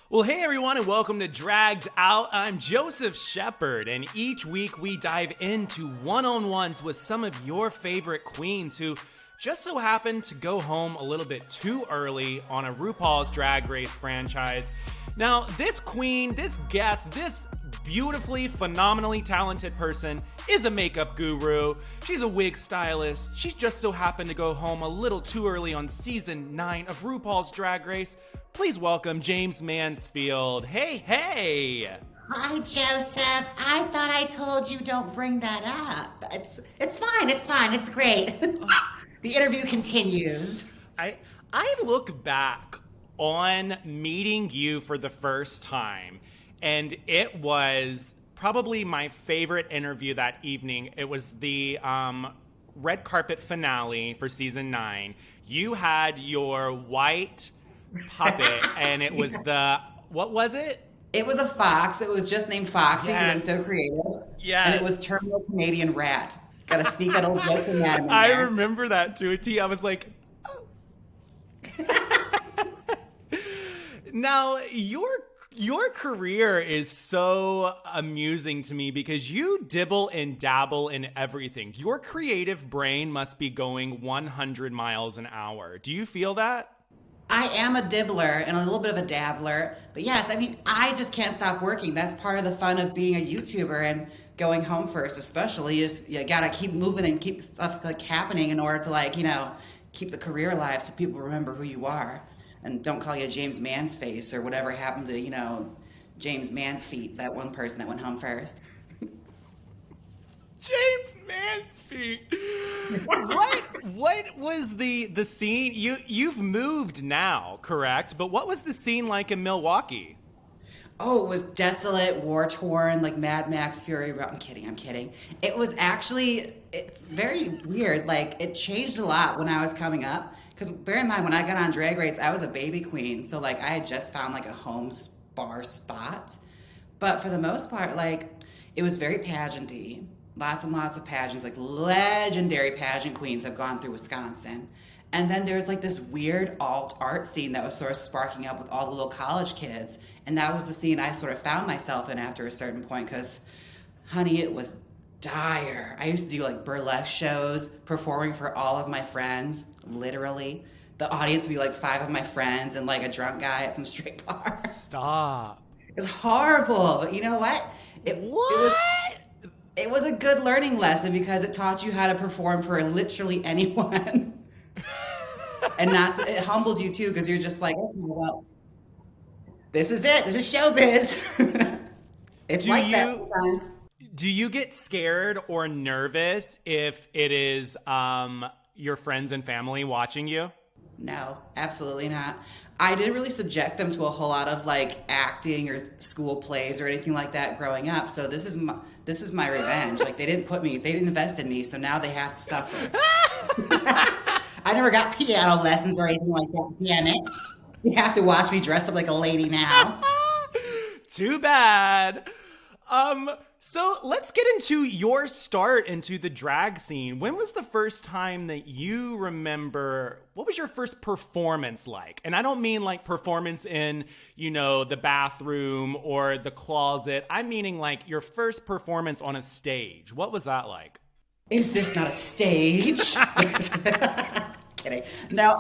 Well, hey everyone, and welcome to Dragged Out. I'm Joseph Shepard, and each week we dive into one-on-ones with some of your favorite queens who just so happen to go home a little bit too early on a Rupaul's Drag Race franchise. Now, this queen, this guest, this beautifully, phenomenally talented person is a makeup guru. She's a wig stylist. She just so happened to go home a little too early on season 9 of Rupaul's Drag Race. Please welcome Jaymes Mansfield. Hey. Hi, Joseph. I thought I told you don't bring that up. It's fine. It's great. The interview continues. I look back on meeting you for the first time, and it was probably my favorite interview that evening. It was the red carpet finale for season 9. You had your white puppet, and it was what was it? It was a fox. It was just named Foxy because Yes. I'm so creative. Yeah. And it was Terminal Canadian Rat. Got to sneak that old joke in there. I remember that to a T. I was like, oh. Now, your career is so amusing to me because you dibble and dabble in everything. Your creative brain must be going 100 miles an hour. Do you feel that? I am a dibbler and a little bit of a dabbler. But yes, I mean, I just can't stop working. That's part of the fun of being a YouTuber and going home first, especially. You got to keep moving and keep stuff like happening in order to keep the career alive so people remember who you are and don't call you Jaymes Mansface or whatever happened to, Jaymes Mansfeet, that one person that went home first. Jaymes Mansfield. What was the scene? You've moved now, correct? But what was the scene like in Milwaukee? Oh, it was desolate, war-torn, like Mad Max Fury Road. I'm kidding. It's very weird. Like, it changed a lot when I was coming up. Because bear in mind, when I got on Drag Race, I was a baby queen. So, like, I had just found, like, a home bar spot. But for the most part, like, it was very pageanty. Lots and lots of pageants, like legendary pageant queens have gone through Wisconsin. And then there's like this weird alt art scene that was sort of sparking up with all the little college kids. And that was the scene I sort of found myself in after a certain point because, honey, it was dire. I used to do like burlesque shows, performing for all of my friends, literally. The audience would be like 5 of my friends and like a drunk guy at some straight bar. Stop. It's horrible, but you know what? It was a good learning lesson because it taught you how to perform for literally anyone. And it humbles you too because you're just like, okay, well, this is it. This is showbiz. It's like that sometimes. Do you get scared or nervous if it is your friends and family watching you? No, absolutely not. I didn't really subject them to a whole lot of like acting or school plays or anything like that growing up. So this is my revenge. Like they didn't invest in me, so now they have to suffer. I never got piano lessons or anything like that. Damn it! You have to watch me dress up like a lady now. Too bad. So let's get into your start into the drag scene. When was the first time that you remember, what was your first performance like? And I don't mean like performance in, the bathroom or the closet. I'm meaning like your first performance on a stage. What was that like? Is this not a stage? Kidding. No,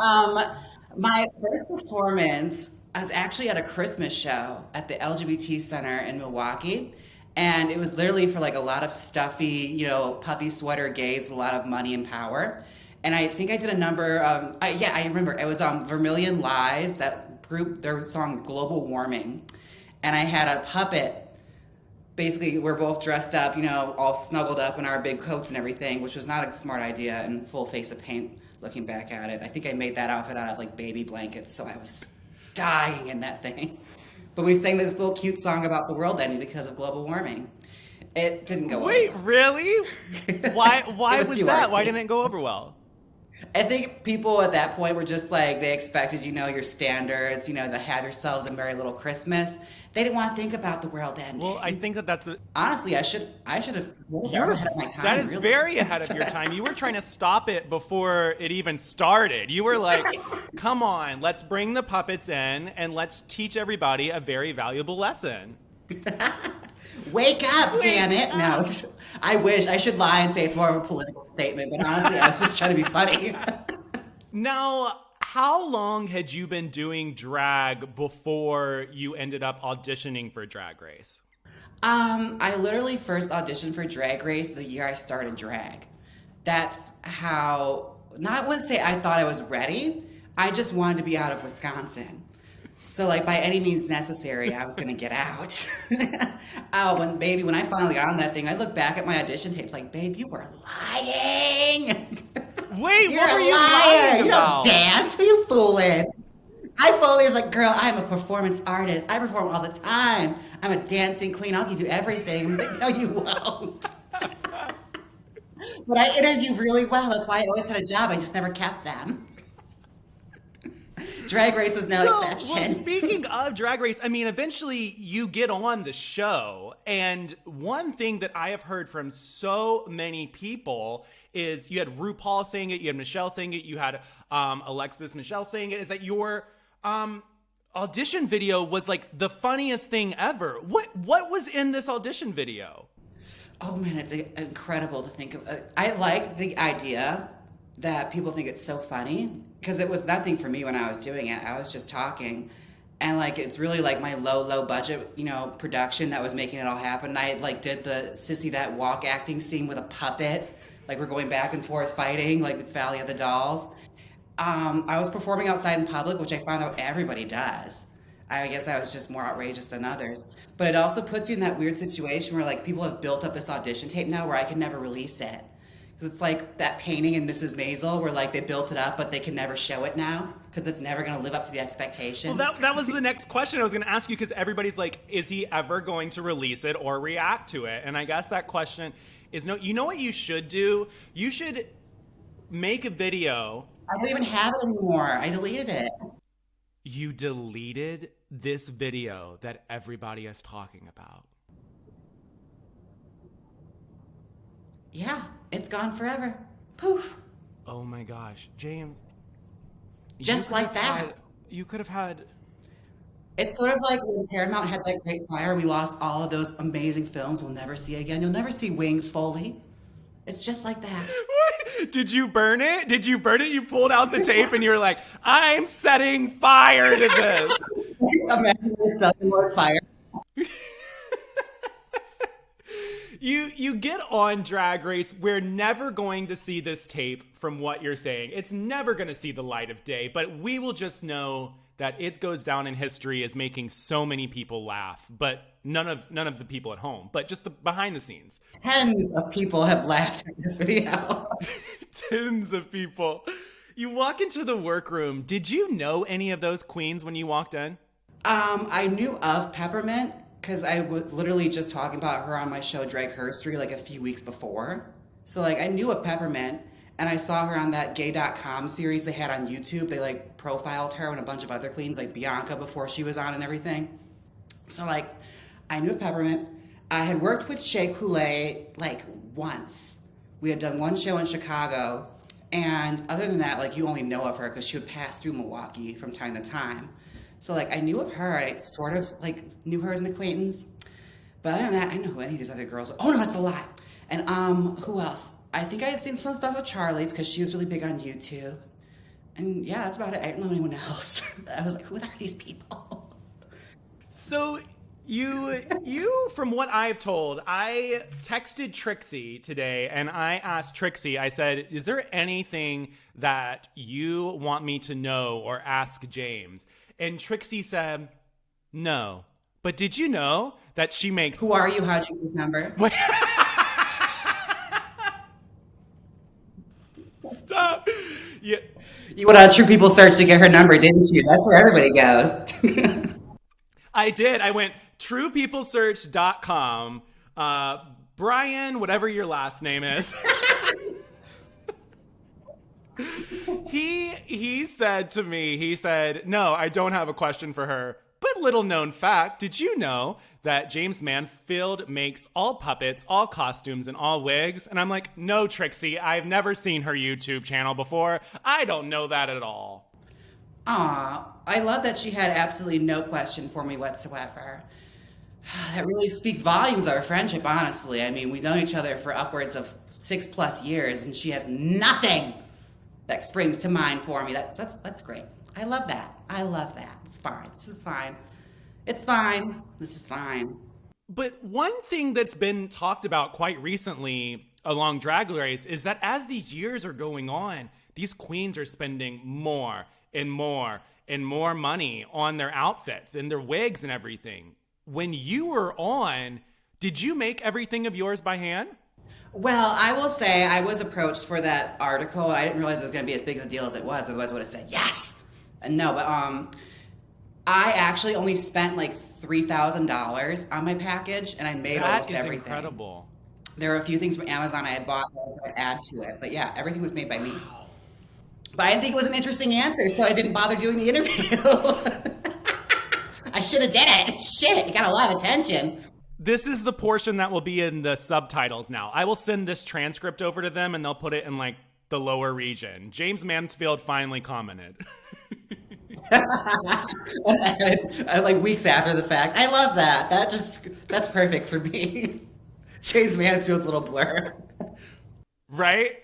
my first performance, I was actually at a Christmas show at the LGBT Center in Milwaukee. And it was literally for like a lot of stuffy, puffy sweater gays with a lot of money and power. And I think I did a number, I remember. It was Vermilion Lies, that group, their song Global Warming. And I had a puppet. Basically, we're both dressed up, all snuggled up in our big coats and everything, which was not a smart idea, and full face of paint looking back at it. I think I made that outfit out of like baby blankets, so I was dying in that thing. But we sang this little cute song about the world ending because of global warming. It didn't go Wait, over. really? Why was that? artsy. Why didn't it go over well? I think people at that point were just like they expected, your standards, to have yourselves a merry little Christmas. They didn't want to think about the world Well, I ending. think that that's a, Honestly, I should have. I'm you're ahead of my that time, is really. very ahead of your time. You were trying to stop it before it even started. You were like, "Come on, let's bring the puppets in and let's teach everybody a very valuable lesson." Wake up, damn Wake it! No, I wish I should lie and say it's more of a political statement, but honestly, I was just trying to be funny. Now, how long had you been doing drag before you ended up auditioning for Drag Race? I literally first auditioned for Drag Race the year I started drag. That's how, not would say I thought I was ready. I just wanted to be out of Wisconsin. So like by any means necessary, I was gonna get out. Oh, when I finally got on that thing, I look back at my audition tapes like, babe, you were lying. Wait, You're what were a you liar. lying You don't about? dance. Who you fooling? I fully was like, girl, I'm a performance artist. I perform all the time. I'm a dancing queen. I'll give you everything. I'm like, no, you won't. But I interviewed really well. That's why I always had a job. I just never kept them. Drag Race was no Well, exception. speaking of Drag Race, I mean, eventually you get on the show, and one thing that I have heard from so many people is you had Rupaul saying it, you had Michelle saying it, you had Alexis Michelle saying it, is that your audition video was like the funniest thing ever. What was in this audition video? Oh man, it's incredible to think of. I like the idea that people think it's so funny because it was nothing for me when I was doing it. I was just talking. And like it's really like my low budget, production that was making it all happen. I like did the Sissy That Walk acting scene with a puppet. Like we're going back and forth fighting, like it's Valley of the Dolls. I was performing outside in public, which I found out everybody does. I guess I was just more outrageous than others. But it also puts you in that weird situation where like people have built up this audition tape now where I can never release it. Because it's like that painting in Mrs. Maisel where like they built it up but they can never show it now because it's never going to live up to the expectation. Well, that was the next question I was going to ask you because everybody's like, is he ever going to release it or react to it? And I guess that question is no. You know what you should do? You should make a video. I don't even have it anymore. I deleted it. You deleted this video that everybody is talking about. Yeah, it's gone forever. Poof. Oh my gosh, James. Just like that. You could have had. It's sort of like when Paramount had that great fire, we lost all of those amazing films we'll never see again. You'll never see Wings Foley. It's just like that. What? Did you burn it? Did you burn it? You pulled out the tape and you were like, I'm setting fire to this. Imagine yourself in more fire. You get on Drag Race. We're never going to see this tape from what you're saying. It's never going to see the light of day, but we will just know that it goes down in history as making so many people laugh, but none of the people at home, but just the behind the scenes. Tens of people have laughed at this video. Tens of people. You walk into the workroom. Did you know any of those queens when you walked in? I knew of Peppermint because I was literally just talking about her on my show Drag Herstory like a few weeks before. So like I knew of Peppermint and I saw her on that gay.com series they had on YouTube. They like profiled her and a bunch of other queens like Bianca before she was on and everything. So like I knew of Peppermint. I had worked with Shea Coulee like once. We had done one show in Chicago. And other than that, like you only know of her because she would pass through Milwaukee from time to time. So like I knew of her, I sort of like knew her as an acquaintance. But other than that, I didn't know who any of these other girls were. Oh no, that's a lie. And who else? I think I had seen some stuff with Charlie's because she was really big on YouTube. And yeah, that's about it. I didn't know anyone else. I was like, who are these people? So you from what I've told, I texted Trixie today and I asked Trixie, I said, is there anything that you want me to know or ask James? And Trixie said, no. But did you know that she makes... Who are you? How'd you get this number? Stop. Yeah. You went on True People search to get her number, didn't you? That's where everybody goes. I did. I went truepeoplesearch.com. Brian, whatever your last name is. He said to me, he said, no, I don't have a question for her. But little known fact, did you know that Jaymes Mansfield makes all puppets, all costumes, and all wigs? And I'm like, no, Trixie, I've never seen her YouTube channel before. I don't know that at all. Aw, I love that she had absolutely no question for me whatsoever. That really speaks volumes of our friendship, honestly. I mean, we've known each other for upwards of 6+ years, and she has nothing that springs to mind for me. That's great. I love that. I love that. It's fine. This is fine. It's fine. This is fine. But one thing that's been talked about quite recently along Drag Race is that as these years are going on, these queens are spending more and more and more money on their outfits and their wigs and everything. When you were on, did you make everything of yours by hand? Well, I will say I was approached for that article. I didn't realize it was going to be as big a deal as it was. Otherwise, I would have said yes. And no, but I actually only spent like $3,000 on my package, and I made almost everything. That is incredible. There are a few things from Amazon I had bought that I was going to add to it. But yeah, everything was made by me. But I didn't think it was an interesting answer, so I didn't bother doing the interview. I should have did it. Shit, it got a lot of attention. This is the portion that will be in the subtitles now. I will send this transcript over to them and they'll put it in like the lower region. Jaymes Mansfield finally commented. Like weeks after the fact. I love that. That's perfect for me. Jaymes Mansfield's little blur. Right?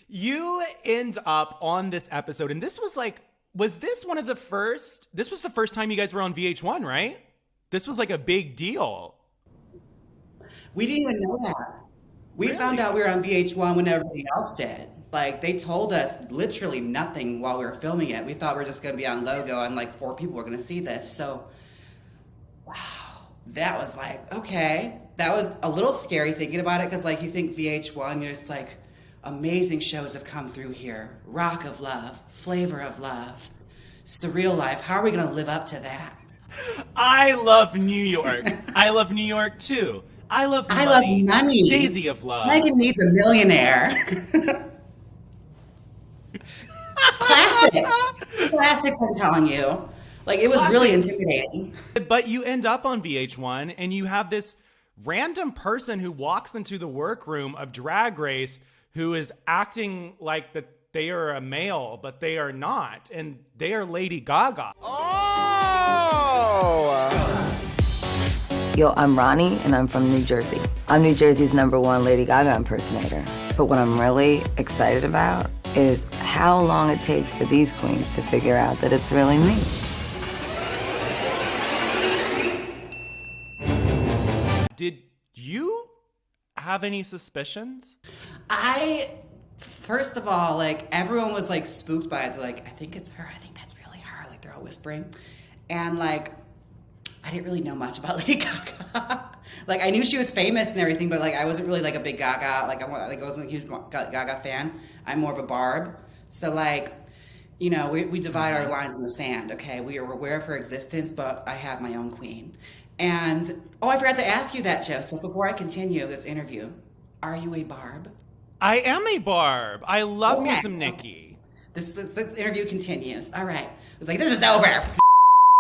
You end up on this episode, and this was like, was this the first time you guys were on VH1, right? This was like a big deal. We didn't even know that. We found out we were on VH1 when everybody else did. Like, they told us literally nothing while we were filming it. We thought we were just going to be on Logo and like 4 people were going to see this. So, wow, that was like, okay. That was a little scary thinking about it because like you think VH1, you're just like, amazing shows have come through here. Rock of Love, Flavor of Love, Surreal Life. How are we going to live up to that? I love New York. I love New York too. I love money. Daisy of Love. Megan needs a millionaire. Classics, I'm telling you. Like, it was really intimidating. But you end up on VH1 and you have this random person who walks into the workroom of Drag Race who is acting like that they are a male, but they are not. And they are Lady Gaga. Yo, I'm Ronnie, and I'm from New Jersey. I'm New Jersey's #1 Lady Gaga impersonator. But what I'm really excited about is how long it takes for these queens to figure out that it's really me. Did you have any suspicions? First of all, like, everyone was like spooked by it. They're like, I think it's her. I think that's really her. Like, they're all whispering. And like, I didn't really know much about Lady Gaga. Like, I knew she was famous and everything, but like, I wasn't really like a big Gaga. Like, I wasn't a huge Gaga fan. I'm more of a Barb. So like, you know, we divide our lines in the sand. Okay, we are aware of her existence, but I have my own queen. And I forgot to ask you that, Joseph. Before I continue this interview, are you a Barb? I am a Barb. I love me some Nikki. This interview continues. All right. It's like, this is over.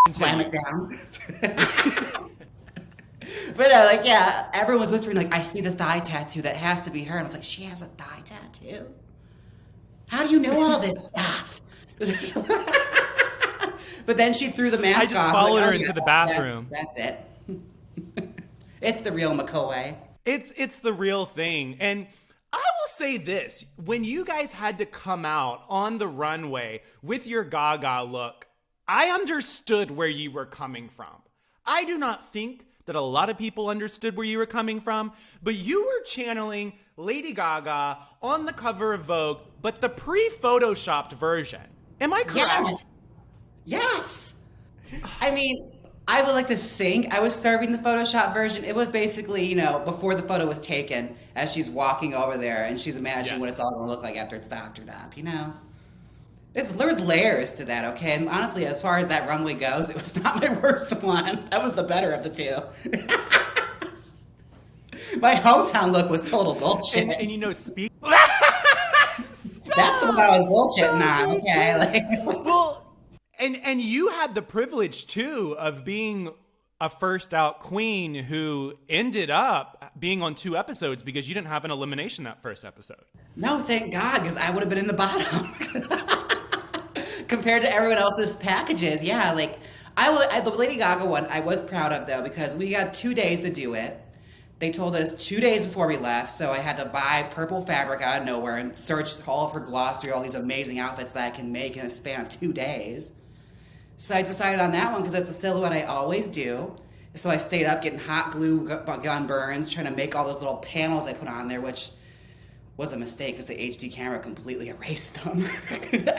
Slam it down. But like, yeah, everyone was whispering, like, I see the thigh tattoo. That has to be her. And I was like, she has a thigh tattoo? How do you know all this stuff? But then she threw the mask off. I just followed her into the bathroom. That's it. It's the real McCoy. It's the real thing. And I will say this. When you guys had to come out on the runway with your Gaga look, I understood where you were coming from. I do not think that a lot of people understood where you were coming from, but you were channeling Lady Gaga on the cover of Vogue, but the pre-photoshopped version. Am I correct? Yes. I mean, I would like to think I was serving the Photoshop version. It was basically, you know, before the photo was taken, as she's walking over there and she's imagining what it's all going to look like after it's doctored up, you know? There was layers to that, okay? And honestly, as far as that runway goes, it was not my worst one. That was the better of the two. My hometown look was total bullshit. And you know, That's the one I was bullshitting on. Okay, like Well, and you had the privilege too of being a first out queen who ended up being on 2 episodes because you didn't have an elimination that first episode. no, thank God, because I would have been in the bottom compared to everyone else's packages. Yeah, like the Lady Gaga one, I was proud of though because we got 2 days to do it. They told us 2 days before we left, so I had to buy purple fabric out of nowhere and search all of her glossary, all these amazing outfits that I can make in a span of 2 days. So I decided on that one because it's a silhouette I always do. So I stayed up getting hot glue gun burns, trying to make all those little panels I put on there, which was a mistake because the HD camera completely erased them.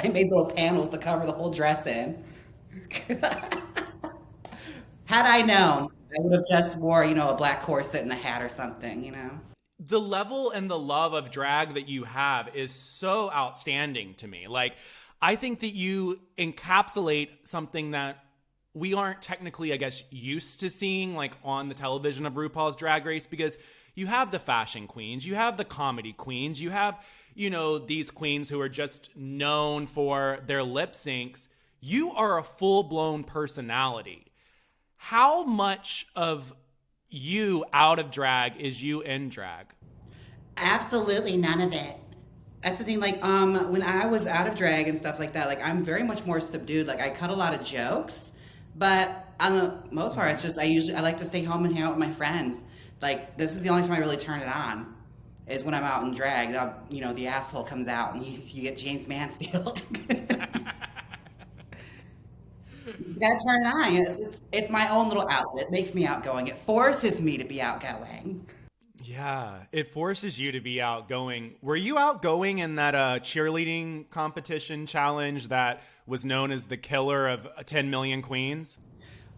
I made little panels to cover the whole dress in. Had I known, I would have just wore, a black corset and a hat or something, The level and the love of drag that you have is so outstanding to me. Like, I think that you encapsulate something that we aren't technically, I guess, used to seeing like on the television of RuPaul's Drag Race, because you have the fashion queens, you have the comedy queens, you have, these queens who are just known for their lip syncs. You are a full-blown personality. How much of you out of drag is you in drag? Absolutely none of it. That's the thing, like, when I was out of drag and stuff like that, like, I'm very much more subdued. Like, I cut a lot of jokes, but on the most part, it's just, I like to stay home and hang out with my friends. Like, this is the only time I really turn it on, is when I'm out in drag. The asshole comes out and you get Jaymes Mansfield. It's got to turn it on. It's my own little outlet. It makes me outgoing. It forces me to be outgoing. Yeah, it forces you to be outgoing. Were you outgoing in that cheerleading competition challenge that was known as the killer of 10 million queens?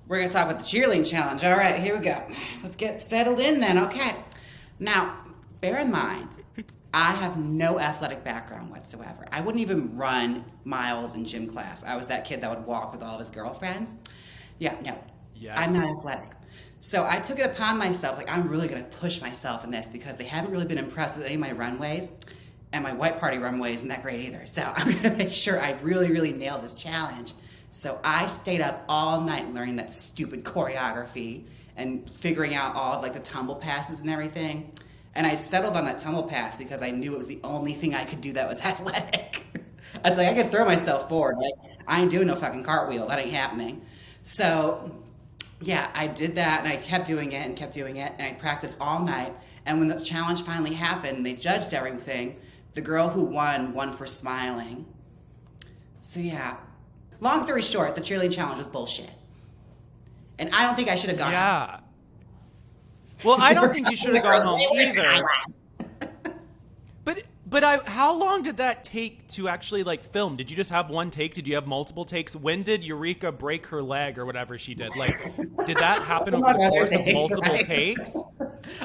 We're going to talk about the cheerleading challenge. All right, here we go. Let's get settled in then. Okay. Now, bear in mind, I have no athletic background whatsoever. I wouldn't even run miles in gym class. I was that kid that would walk with all of his girlfriends. Yeah, no. Yes. I'm not athletic. So I took it upon myself, like, I'm really going to push myself in this because they haven't really been impressed with any of my runways, and my white party runway isn't that great either. So I'm going to make sure I really, really nail this challenge. So I stayed up all night learning that stupid choreography and figuring out all of, like, the tumble passes and everything. And I settled on that tumble pass because I knew it was the only thing I could do that was athletic. I was like, I could throw myself forward. Like, I ain't doing no fucking cartwheel. That ain't happening. So yeah, I did that, and I kept doing it, and I practiced all night. And when the challenge finally happened, they judged everything. The girl who won for smiling. So yeah, long story short, the cheerleading challenge was bullshit. And I don't think I should have gone home. Yeah. Well, I don't think you should have gone home either. But how long did that take to actually, like, film? Did you just have one take? Did you have multiple takes? When did Eureka break her leg or whatever she did? Like, did that happen over the course of multiple takes?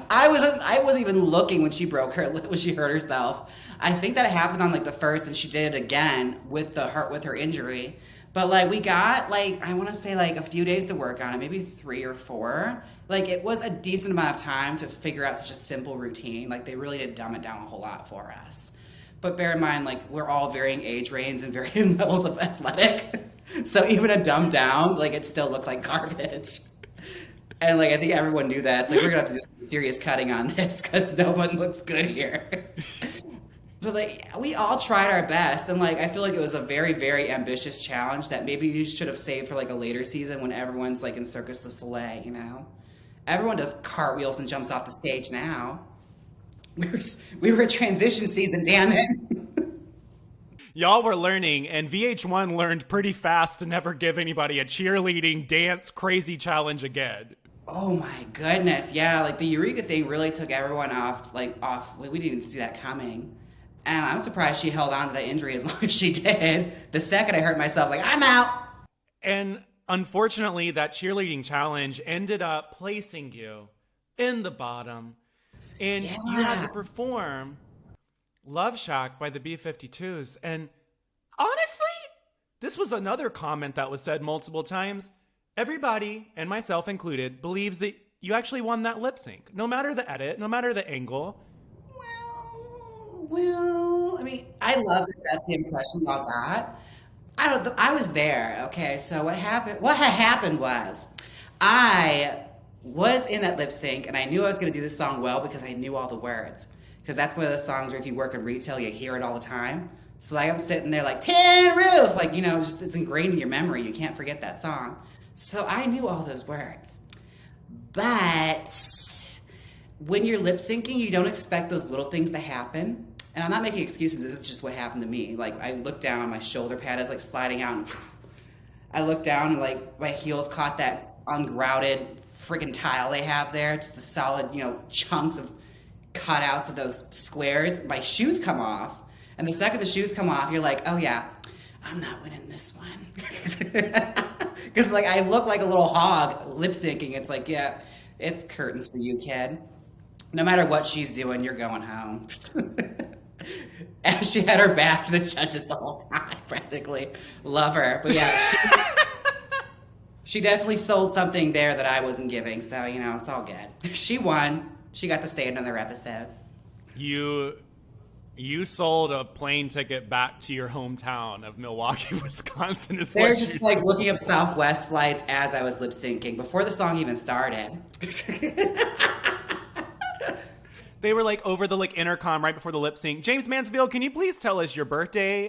I wasn't even looking when she when she hurt herself. I think that it happened on, like, the first, and she did it again with her injury. But, like, we got, like, I want to say, like, a few days to work on it, maybe 3 or 4. Like, it was a decent amount of time to figure out such a simple routine. Like, they really did dumb it down a whole lot for us. But bear in mind, like, we're all varying age ranges and varying levels of athletic. So even a dumbed down, like, it still looked like garbage. And, like, I think everyone knew that. It's like, we're going to have to do serious cutting on this because no one looks good here. But, like, we all tried our best, and, like, I feel like it was a very, very ambitious challenge that maybe you should have saved for, like, a later season when everyone's, like, in Circus du Soleil, Everyone does cartwheels and jumps off the stage now. We were a transition season, damn it. Y'all were learning, and VH1 learned pretty fast to never give anybody a cheerleading dance crazy challenge again. Oh, my goodness, yeah, like, the Eureka thing really took everyone off. We didn't even see that coming. And I'm surprised she held on to that injury as long as she did. The second I hurt myself, like, I'm out. And unfortunately, that cheerleading challenge ended up placing you in the bottom. And you had to perform Love Shack by the B-52s. And honestly, this was another comment that was said multiple times. Everybody, and myself included, believes that you actually won that lip sync. No matter the edit, no matter the angle. Well, I mean, I I love that that's the impression y'all got. I was there. Okay, so what had happened was I was in that lip sync and I knew I was going to do this song well because I knew all the words. Because that's one of those songs where if you work in retail, you hear it all the time. So like I'm sitting there like Tin Roof, like just it's ingrained in your memory. You can't forget that song. So I knew all those words. But when you're lip syncing, you don't expect those little things to happen. And I'm not making excuses. This is just what happened to me. Like I looked down, my shoulder pad is like sliding out, and I looked down and like my heels caught that ungrouted freaking tile they have there, just the solid, chunks of cutouts of those squares. My shoes come off, and the second the shoes come off, you're like, oh yeah, I'm not winning this one. Because like I look like a little hog lip syncing. It's like, yeah, it's curtains for you, kid. No matter what she's doing, you're going home. And she had her back to the judges the whole time, practically. Love her. But yeah, she definitely sold something there that I wasn't giving. So, it's all good. She won. She got to stay in another episode. You sold a plane ticket back to your hometown of Milwaukee, Wisconsin. They're just like looking up Southwest flights as I was lip syncing before the song even started. They were like over the intercom right before the lip sync. Jaymes Mansfield, can you please tell us your birthday,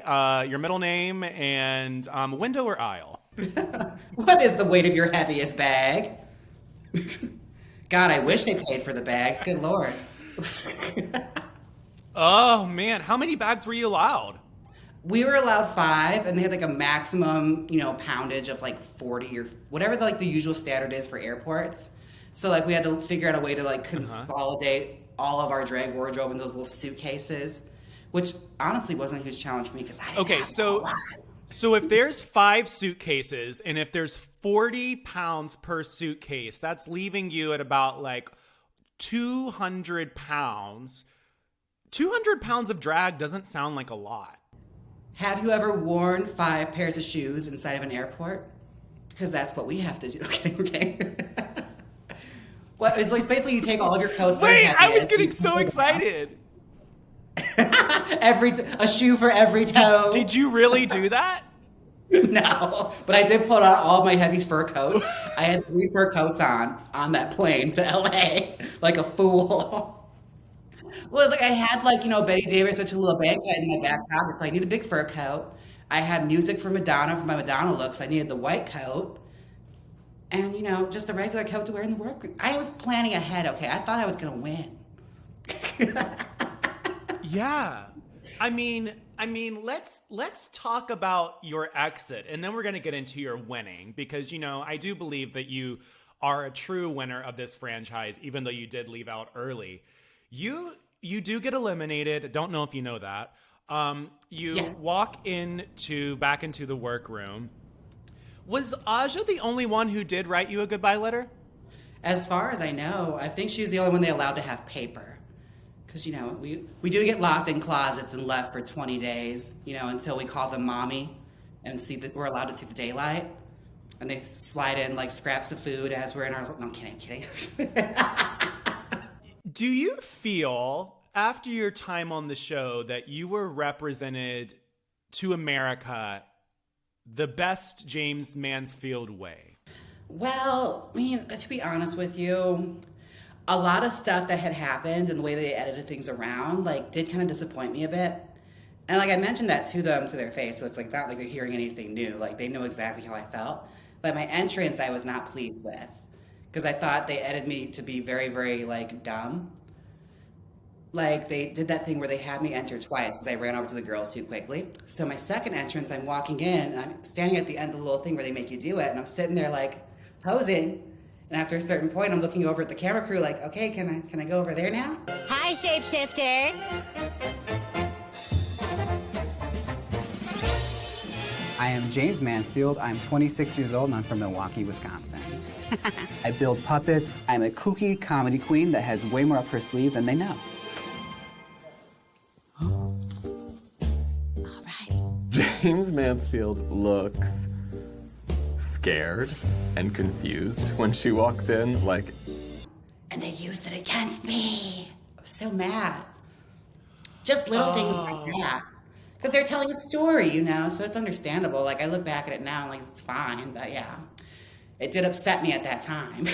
your middle name, and window or aisle? What is the weight of your heaviest bag? God, I wish they paid for the bags. Good Lord. Oh man, how many bags were you allowed? We were allowed 5, and they had like a maximum, poundage of like 40 or whatever the usual standard is for airports. So like we had to figure out a way to like consolidate all of our drag wardrobe in those little suitcases, which honestly wasn't a huge challenge for me because I didn't have a lot. So if there's 5 suitcases and if there's 40 pounds per suitcase, that's leaving you at about like 200 pounds. 200 pounds of drag doesn't sound like a lot. Have you ever worn 5 pairs of shoes inside of an airport? Because that's what we have to do. Okay. Well, it's like basically you take all of your coats. Wait, I was getting so excited. A shoe for every toe. Did you really do that? No, but I did put on all my heavy fur coats. I had 3 fur coats on that plane to LA, like a fool. Well, it's like I had Betty Davis or Tallulah Bankhead in my back pocket, so I need a big fur coat. I had music for Madonna for my Madonna look, so I needed the white coat. And, just a regular coat to wear in the workroom. I was planning ahead, okay? I thought I was going to win. Yeah. I mean, let's talk about your exit, and then we're going to get into your winning, because, I do believe that you are a true winner of this franchise, even though you did leave out early. You do get eliminated. Don't know if you know that. Yes. Walk back into the workroom. Was Aja the only one who did write you a goodbye letter? As far as I know, I think she's the only one they allowed to have paper. Because, we do get locked in closets and left for 20 days, until we call them mommy and we're allowed to see the daylight. And they slide in like scraps of food as we're in our... No, I'm kidding. Do you feel, after your time on the show, that you were represented to America the best Jaymes Mansfield way? Well, to be honest with you, a lot of stuff that had happened and the way they edited things around, did kind of disappoint me a bit. And I mentioned that to them to their face, so it's not like they're hearing anything new. They know exactly how I felt. But my entrance, I was not pleased with, because I thought they edited me to be very, very, dumb. They did that thing where they had me enter twice because I ran over to the girls too quickly. So my second entrance, I'm walking in, and I'm standing at the end of the little thing where they make you do it, and I'm sitting there, posing. And after a certain point, I'm looking over at the camera crew okay, can I go over there now? Hi, shapeshifters. I am Jaymes Mansfield. I'm 26 years old, and I'm from Milwaukee, Wisconsin. I build puppets. I'm a kooky comedy queen that has way more up her sleeve than they know. All right. Jaymes Mansfield looks scared and confused when she walks in, And they used it against me. I was so mad. Just little things like that. because they're telling a story, you know, so it's understandable. Like I look back at it now, I'm like, it's fine, but yeah, it did upset me at that time.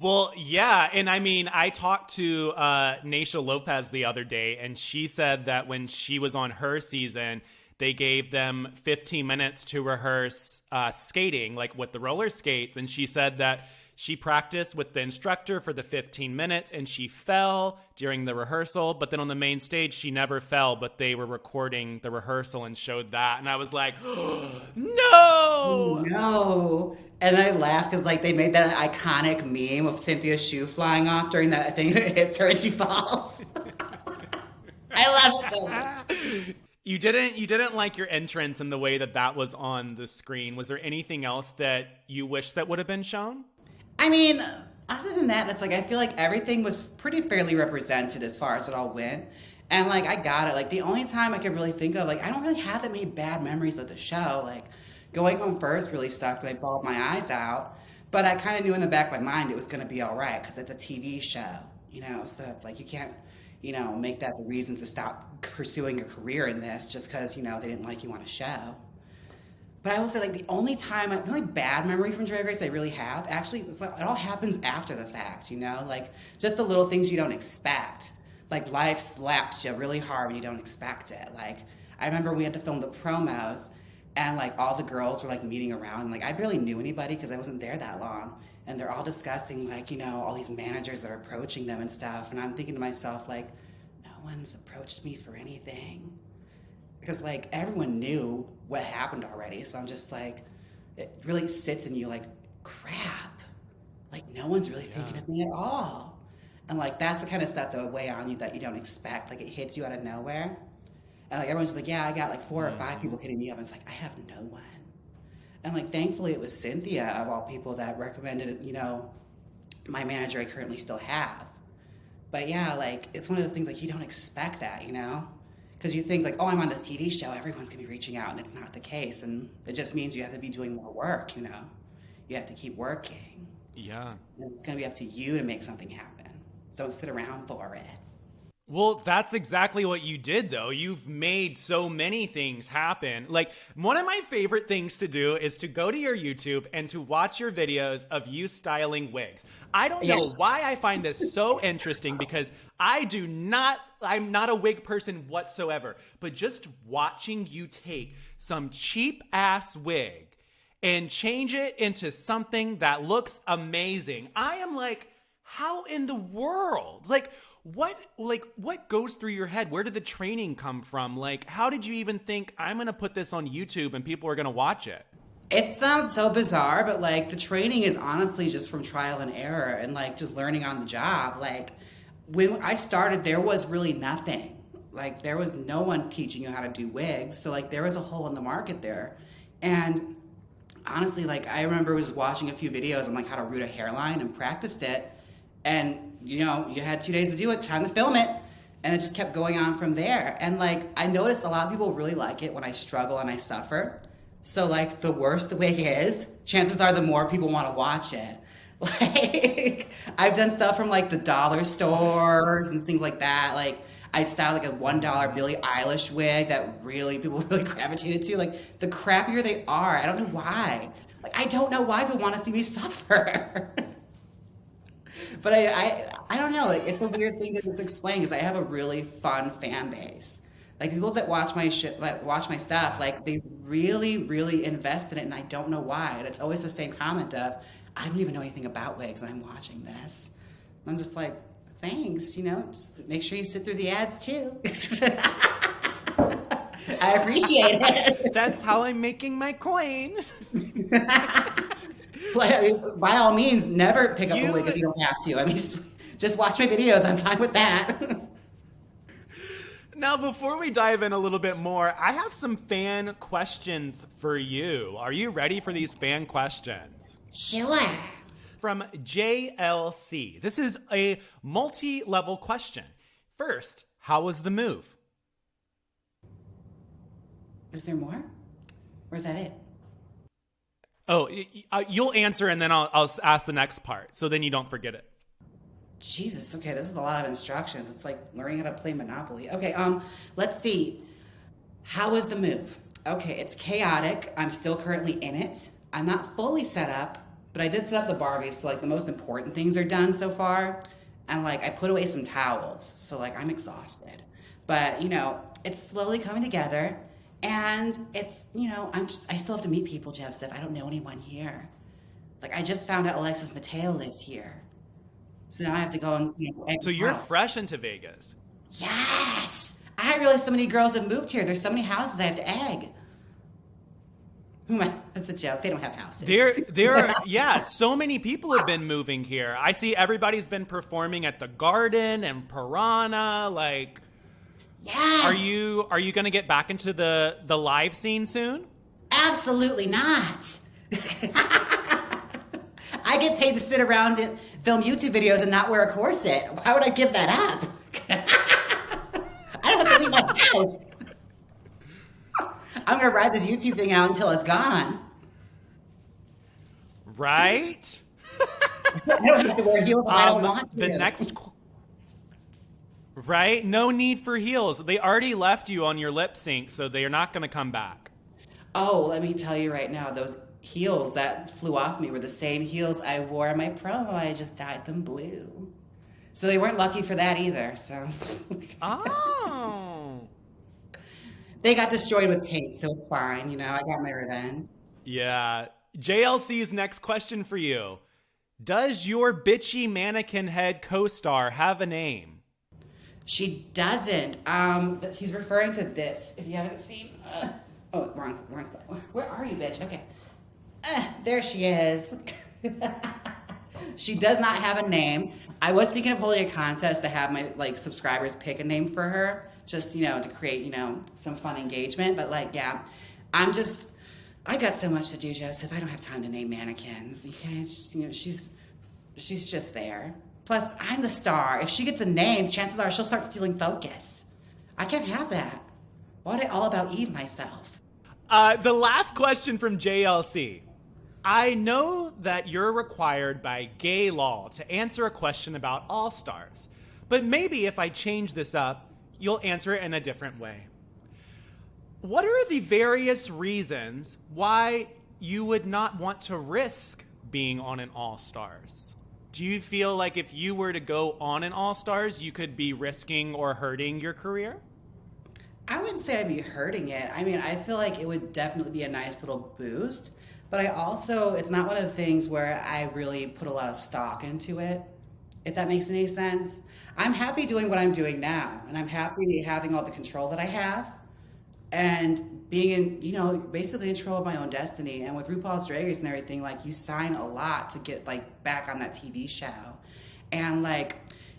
Well, yeah, and I mean, I talked to Naisha Lopez the other day, and she said that when she was on her season, they gave them 15 minutes to rehearse skating, like with the roller skates, and she said that she practiced with the instructor for the 15 minutes, and she fell during the rehearsal, but then on the main stage, she never fell, but they were recording the rehearsal and showed that, and I was like, no! No. And I laughed because like they made that iconic meme of Cynthia's shoe flying off during that thing that hits her and she falls. I love it so much. You didn't like your entrance and the way that was on the screen. Was there anything else that you wish that would have been shown? I mean, other than that, it's like I feel like everything was pretty fairly represented as far as it all went. And like I got it. Like the only time I could really think of, like I don't really have that many bad memories of the show. Like going home first really sucked and I bawled my eyes out. But I kind of knew in the back of my mind it was going to be all right because it's a TV show, you know? So it's like you can't, you know, make that the reason to stop pursuing a career in this just because, you know, they didn't like you on a show. But I will say, like, the only bad memory from Drag Race I really have, actually, it's like, it all happens after the fact, you know? Like, just the little things you don't expect. Like, life slaps you really hard when you don't expect it. Like, I remember we had to film the promos, and, like, all the girls were, like, meeting around. And, like, I barely knew anybody because I wasn't there that long. And they're all discussing, like, you know, all these managers that are approaching them and stuff. And I'm thinking to myself, like, no one's approached me for anything. Because, like, everyone knew what happened already. So I'm just like, it really sits in you like, crap. Like, no one's really thinking of me at all. And, like, that's the kind of stuff that would weigh on you that you don't expect. Like, it hits you out of nowhere. And, like, everyone's just like, yeah, I got, like, 4 or 5 people hitting me up. And it's like, I have no one. And, like, thankfully it was Cynthia, of all people, that recommended, you know, my manager I currently still have. But, yeah, like, it's one of those things, like, you don't expect that, you know? Because you think, like, oh, I'm on this TV show, everyone's going to be reaching out, and it's not the case. And it just means you have to be doing more work, you know? You have to keep working. Yeah. And it's going to be up to you to make something happen. Don't sit around for it. Well, that's exactly what you did, though. You've made so many things happen. Like, one of my favorite things to do is to go to your YouTube and to watch your videos of you styling wigs. I don't know why I find this so interesting because I'm not a wig person whatsoever. But just watching you take some cheap-ass wig and change it into something that looks amazing, I am like, how in the world? What goes through your head? Where did the training come from? Like, how did you even think I'm going to put this on YouTube and people are going to watch it? It sounds so bizarre, but like the training is honestly just from trial and error and like just learning on the job. Like when I started, there was really nothing. Like there was no one teaching you how to do wigs. So like there was a hole in the market there. And honestly, like I remember was watching a few videos on like how to root a hairline and practiced it. And you know, you had 2 days to do it, time to film it. And it just kept going on from there. And like, I noticed a lot of people really like it when I struggle and I suffer. So like, the worse the wig is, chances are the more people want to watch it. Like, I've done stuff from like the dollar stores and things like that. Like, I styled like a $1 Billie Eilish wig that people really gravitated to. Like, the crappier they are, I don't know why. Like, I don't know why people want to see me suffer. But I don't know, like, it's a weird thing to just explain because I have a really fun fan base. Like, people that watch my stuff, like, they really, really invest in it, and I don't know why. And it's always the same comment of, I don't even know anything about wigs, and I'm watching this. And I'm just like, thanks, you know, just make sure you sit through the ads, too. I appreciate it. That's how I'm making my coin. By all means, never pick up a wig if you don't have to. I mean, just watch my videos. I'm fine with that. Now, before we dive in a little bit more, I have some fan questions for you. Are you ready for these fan questions? Sure. From JLC. This is a multi-level question. First, how was the move? Is there more? Or is that it? Oh, you'll answer and then I'll ask the next part, so then you don't forget it. Jesus, okay, this is a lot of instructions. It's like learning how to play Monopoly. Okay, let's see. How was the move? Okay, it's chaotic. I'm still currently in it. I'm not fully set up, but I did set up the Barbies, so like the most important things are done so far. And like I put away some towels, so like I'm exhausted. But you know, it's slowly coming together, and it's, you know, I still have to meet people, Joseph. I don't know anyone here. Like I just found out Alexis Mateo lives here. So now I have to go and, you know, egg So you're out. fresh into Vegas. Yes! I didn't realize so many girls have moved here. There's so many houses I have to egg. That's a joke. They don't have houses. Yeah, so many people have been moving here. I see everybody's been performing at the Garden and Piranha. Like, Yes! are you going to get back into the live scene soon? Absolutely not. I get paid to sit around and film YouTube videos and not wear a corset. Why would I give that up? I don't have to leave my house. I'm going to ride this YouTube thing out until it's gone. Right? I don't have to wear heels if I don't want to. The next... Right? No need for heels. They already left you on your lip sync, so they're not going to come back. Oh, let me tell you right now, those heels that flew off me were the same heels I wore in my promo. I just dyed them blue. So they weren't lucky for that either, so. Oh. They got destroyed with paint, so it's fine. You know, I got my revenge. Yeah. JLC's next question for you. Does your bitchy mannequin head co-star have a name? She doesn't. She's referring to this, if you haven't seen. Wrong. Where are you, bitch? Okay. There she is. She does not have a name. I was thinking of holding a contest to have my subscribers pick a name for her, just, you know, to create, you know, some fun engagement. But yeah, I got so much to do, Joseph. I don't have time to name mannequins. Okay, it's just, you know, she's just there. Plus, I'm the star. If she gets a name, chances are she'll start stealing focus. I can't have that. Why would I all about Eve myself? The last question from JLC. I know that you're required by gay law to answer a question about All-Stars, but maybe if I change this up, you'll answer it in a different way. What are the various reasons why you would not want to risk being on an All-Stars? Do you feel like if you were to go on an All-Stars, you could be risking or hurting your career? I wouldn't say I'd be hurting it. I mean, I feel like it would definitely be a nice little boost, but it's not one of the things where I really put a lot of stock into it, if that makes any sense. I'm happy doing what I'm doing now, and I'm happy having all the control that I have and being in, you know, basically in control of my own destiny. And with RuPaul's Drag Race and everything, like, you sign a lot to get back on that TV show. And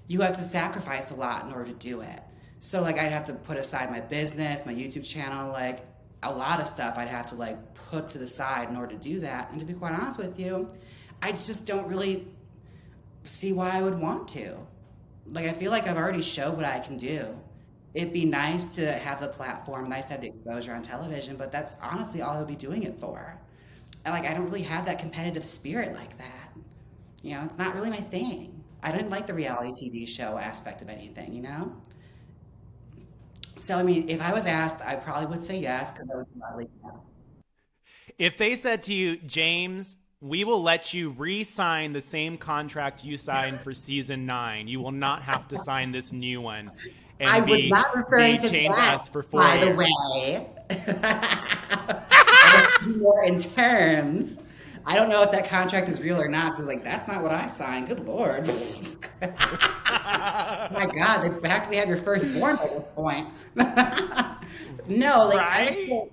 you have to sacrifice a lot in order to do it. So I'd have to put aside my business, my YouTube channel, a lot of stuff I'd have to put to the side in order to do that. And to be quite honest with you, I just don't really see why I would want to. I feel like I've already showed what I can do. It'd be nice to have the platform, nice to have the exposure on television, but that's honestly all I would be doing it for. And I don't really have that competitive spirit like that. You know, it's not really my thing. I didn't like the reality TV show aspect of anything, you know? So, I mean, if I was asked, I probably would say yes, because I would gladly no. If they said to you, Jaymes, we will let you re-sign the same contract you signed for season 9. You will not have to sign this new one. And I was not referring to that, for 4 by years. the way. I was more in terms. I don't know if that contract is real or not. So that's not what I signed. Good Lord. My God, they practically have your firstborn by this point. No, right?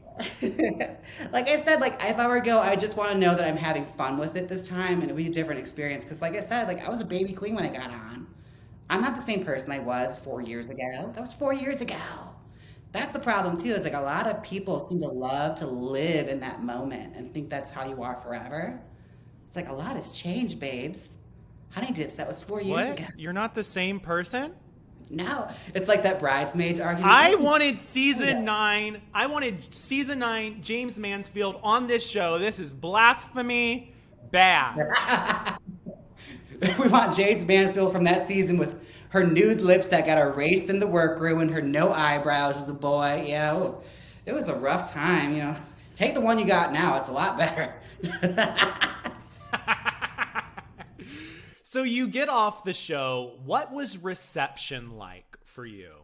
Like I said, if I were to go, I just want to know that I'm having fun with it this time, and it'll be a different experience. Because like I said, I was a baby queen when I got on. I'm not the same person I was 4 years ago. That was 4 years ago. That's the problem too, is a lot of people seem to love to live in that moment and think that's how you are forever. It's a lot has changed, babes. Honey Dips, that was 4 years ago. You're not the same person? No. It's like that Bridesmaids argument. I wanted season 9. I wanted season 9, Jaymes Mansfield on this show. This is blasphemy. Bad. We want Jaymes Mansfield from that season with her nude lips that got erased in the workroom and her no eyebrows as a boy. Yeah, it was a rough time, you know. Take the one you got now. It's a lot better. So you get off the show. What was reception like for you?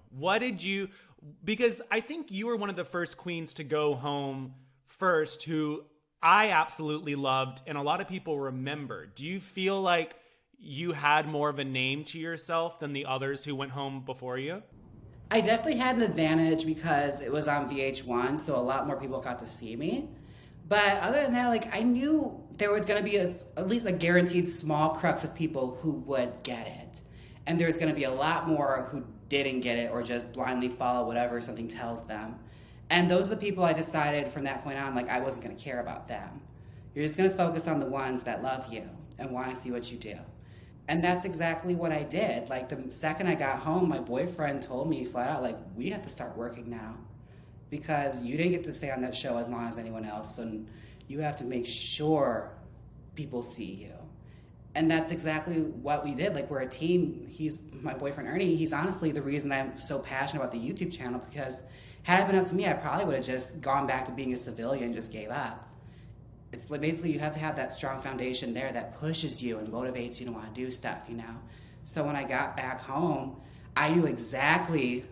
Because I think you were one of the first queens to go home first, who I absolutely loved and a lot of people remember. Do you feel like you had more of a name to yourself than the others who went home before you? I definitely had an advantage because it was on VH1, so a lot more people got to see me. But other than that, like, I knew there was going to be at least a guaranteed small crux of people who would get it. And there's going to be a lot more who didn't get it or just blindly follow whatever something tells them. And those are the people I decided from that point on, like, I wasn't going to care about them. You're just going to focus on the ones that love you and want to see what you do. And that's exactly what I did. Like, the second I got home, my boyfriend told me flat out, like, we have to start working now because you didn't get to stay on that show as long as anyone else, and you have to make sure people see you. And that's exactly what we did. Like, we're a team. He's my boyfriend, Ernie. He's honestly the reason I'm so passionate about the YouTube channel, because had it been up to me, I probably would have just gone back to being a civilian and just gave up. It's like, basically, you have to have that strong foundation there that pushes you and motivates you to want to do stuff, you know? So when I got back home, I knew exactly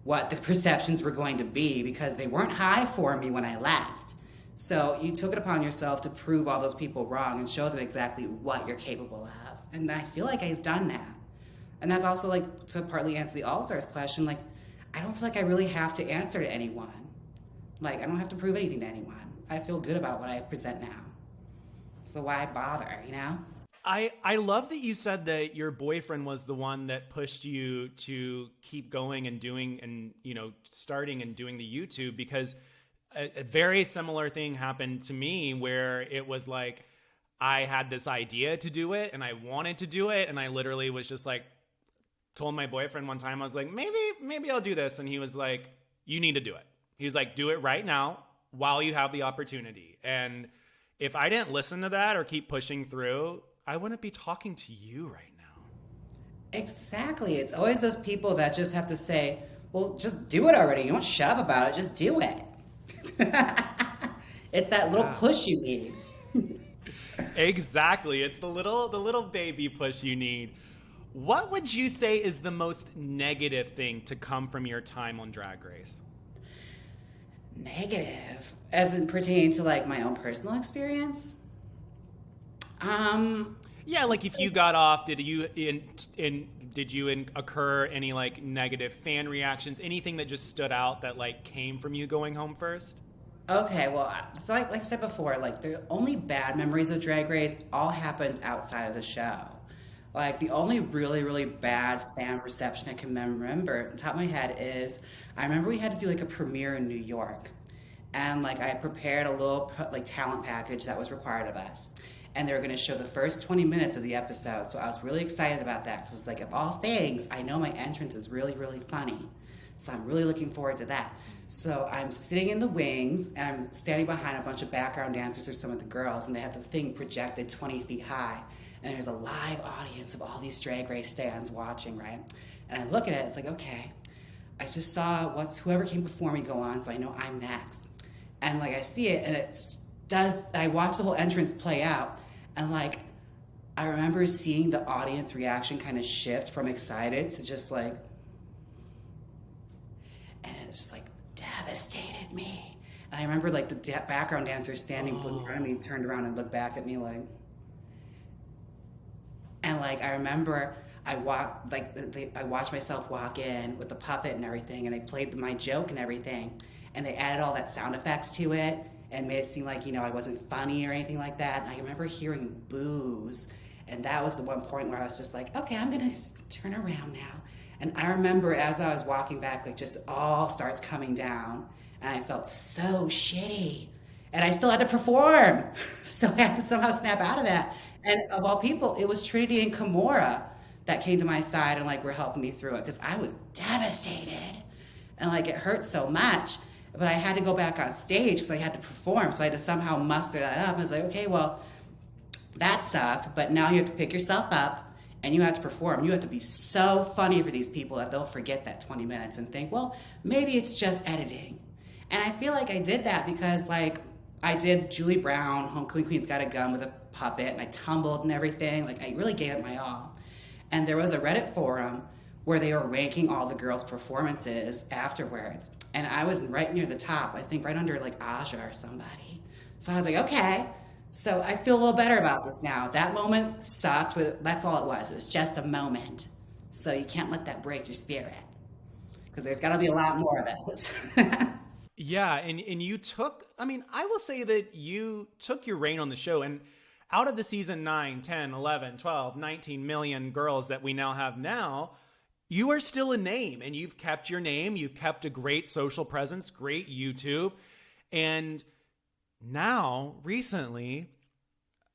what the perceptions were going to be because they weren't high for me when I left. So you took it upon yourself to prove all those people wrong and show them exactly what you're capable of. And I feel like I've done that. And that's also, like, to partly answer the All-Stars question, like, I don't feel like I really have to answer to anyone. Like, I don't have to prove anything to anyone. I feel good about what I present now. So why bother, you know? I love that you said that your boyfriend was the one that pushed you to keep going and doing and, you know, starting and doing the YouTube, because a very similar thing happened to me where it was like I had this idea to do it and I wanted to do it, and I literally was just like, told my boyfriend one time, I was like, maybe I'll do this. And he was like, you need to do it. He was like, do it right now while you have the opportunity. And if I didn't listen to that or keep pushing through, I wouldn't be talking to you right now. Exactly. It's always those people that just have to say, well, just do it already. You don't shut up about it. Just do it. It's that little push you need. Exactly. It's the little baby push you need. What would you say is the most negative thing to come from your time on Drag Race? Negative, as in pertaining to, like, my own personal experience? Yeah, like if you got off, did you occur any, like, negative fan reactions? Anything that just stood out that, like, came from you going home first? Okay, well, so like I said before, like, the only bad memories of Drag Race all happened outside of the show. Like, the only really, really bad fan reception I can remember on top of my head is I remember we had to do, like, a premiere in New York. And, like, I prepared a little, like, talent package that was required of us. And they were going to show the first 20 minutes of the episode. So I was really excited about that because it's like, of all things, I know my entrance is really, really funny. So I'm really looking forward to that. So I'm sitting in the wings and I'm standing behind a bunch of background dancers or some of the girls, and they had the thing projected 20 feet high. And there's a live audience of all these Drag Race stands watching, right? And I look at it, it's like, okay, I just saw whoever came before me go on, so I know I'm next. And, like, I see it, and I watch the whole entrance play out, and, like, I remember seeing the audience reaction kind of shift from excited to just, like, and it just, like, devastated me. And I remember, like, the background dancer standing in front of me turned around and looked back at me, like, and, like, I remember I watched myself walk in with the puppet and everything, and they played my joke and everything, and they added all that sound effects to it and made it seem like, you know, I wasn't funny or anything like that. And I remember hearing boos, and that was the one point where I was just like, okay, I'm gonna just turn around now. And I remember as I was walking back, like, just all starts coming down, and I felt so shitty. And I still had to perform. So I had to somehow snap out of that. And of all people, it was Trinity and Kimora that came to my side and, like, were helping me through it, because I was devastated. And, like, it hurt so much. But I had to go back on stage because I had to perform. So I had to somehow muster that up. And I was like, okay, well, That sucked, but now you have to pick yourself up and you have to perform. You have to be so funny for these people that they'll forget that 20 minutes and think, well, maybe it's just editing. And I feel like I did that because, like, I did Julie Brown, Homecoming Queen's Got a Gun with a puppet, and I tumbled and everything. Like, I really gave it my all. And there was a Reddit forum where they were ranking all the girls' performances afterwards. And I was right near the top, I think right under, like, Aja or somebody. So I was like, okay. So I feel a little better about this now. That moment sucked, but that's all it was. It was just a moment. So you can't let that break your spirit, because there's got to be a lot more of those. Yeah, and you took, I mean, I will say that you took your reign on the show, and out of the season 9, 10, 11, 12, 19 million girls that we now have now, you are still a name, and you've kept your name, you've kept a great social presence, great YouTube, and now, recently,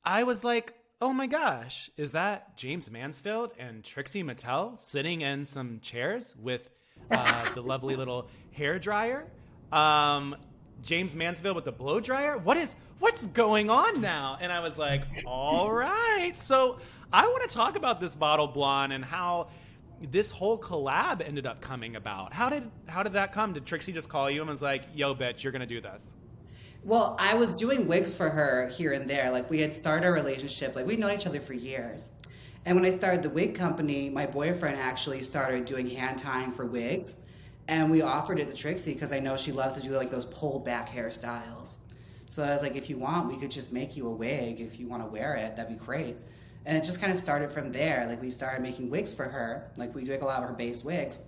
I was like, oh my gosh, is that Jaymes Mansfield and Trixie Mattel sitting in some chairs with the lovely little hair dryer? Jaymes Mansfield with the blow dryer? What's going on now? And I was like, all right. So I want to talk about this bottle blonde and how this whole collab ended up coming about. How did that come? Did Trixie just call you and was like, yo, bitch, you're going to do this? Well, I was doing wigs for her here and there. Like, we had started a relationship. Like, we'd known each other for years. And when I started the wig company, my boyfriend actually started doing hand tying for wigs. And we offered it to Trixie because I know she loves to do, like, those pulled back hairstyles. So I was like, if you want, we could just make you a wig. If you want to wear it, that'd be great. And it just kind of started from there. Like, we started making wigs for her. Like, we do like a lot of her base wigs.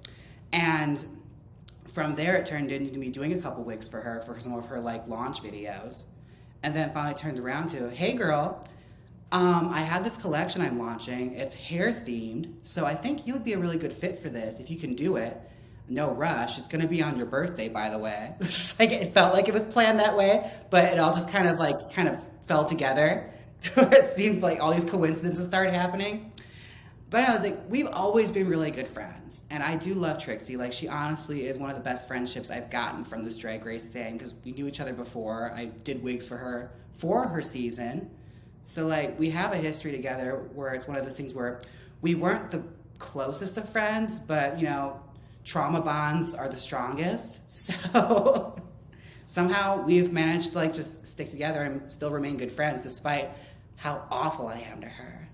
And from there, it turned into me doing a couple wigs for her for some of her, like, launch videos. And then finally turned around to, hey, girl, I have this collection I'm launching. It's hair themed. So I think you would be a really good fit for this if you can do it. No rush. It's going to be on your birthday, by the way. It was just like, it felt like it was planned that way, but it all just kind of fell together. So it seemed like all these coincidences started happening. But I was like, we've always been really good friends. And I do love Trixie. Like, she honestly is one of the best friendships I've gotten from this Drag Race thing, because we knew each other before. I did wigs for her season. So, like, we have a history together where it's one of those things where we weren't the closest of friends, but, you know, trauma bonds are the strongest. So somehow we've managed to, like, just stick together and still remain good friends despite how awful I am to her.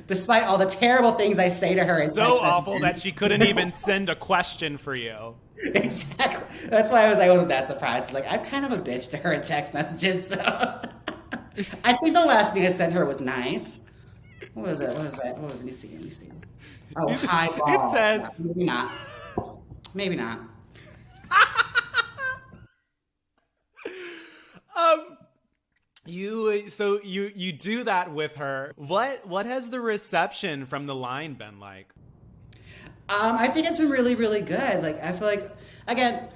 Despite all the terrible things I say to her. So awful that she couldn't even send a question for you. Exactly. That's why I wasn't that surprised. Like, I'm kind of a bitch to her in text messages, so. I think the last thing I sent her was nice. What was it? Let me see. Oh, hi, ball. It says. Maybe not. Maybe not. You do that with her. What has the reception from the line been like? I think it's been really, really good. Like, I feel like, again,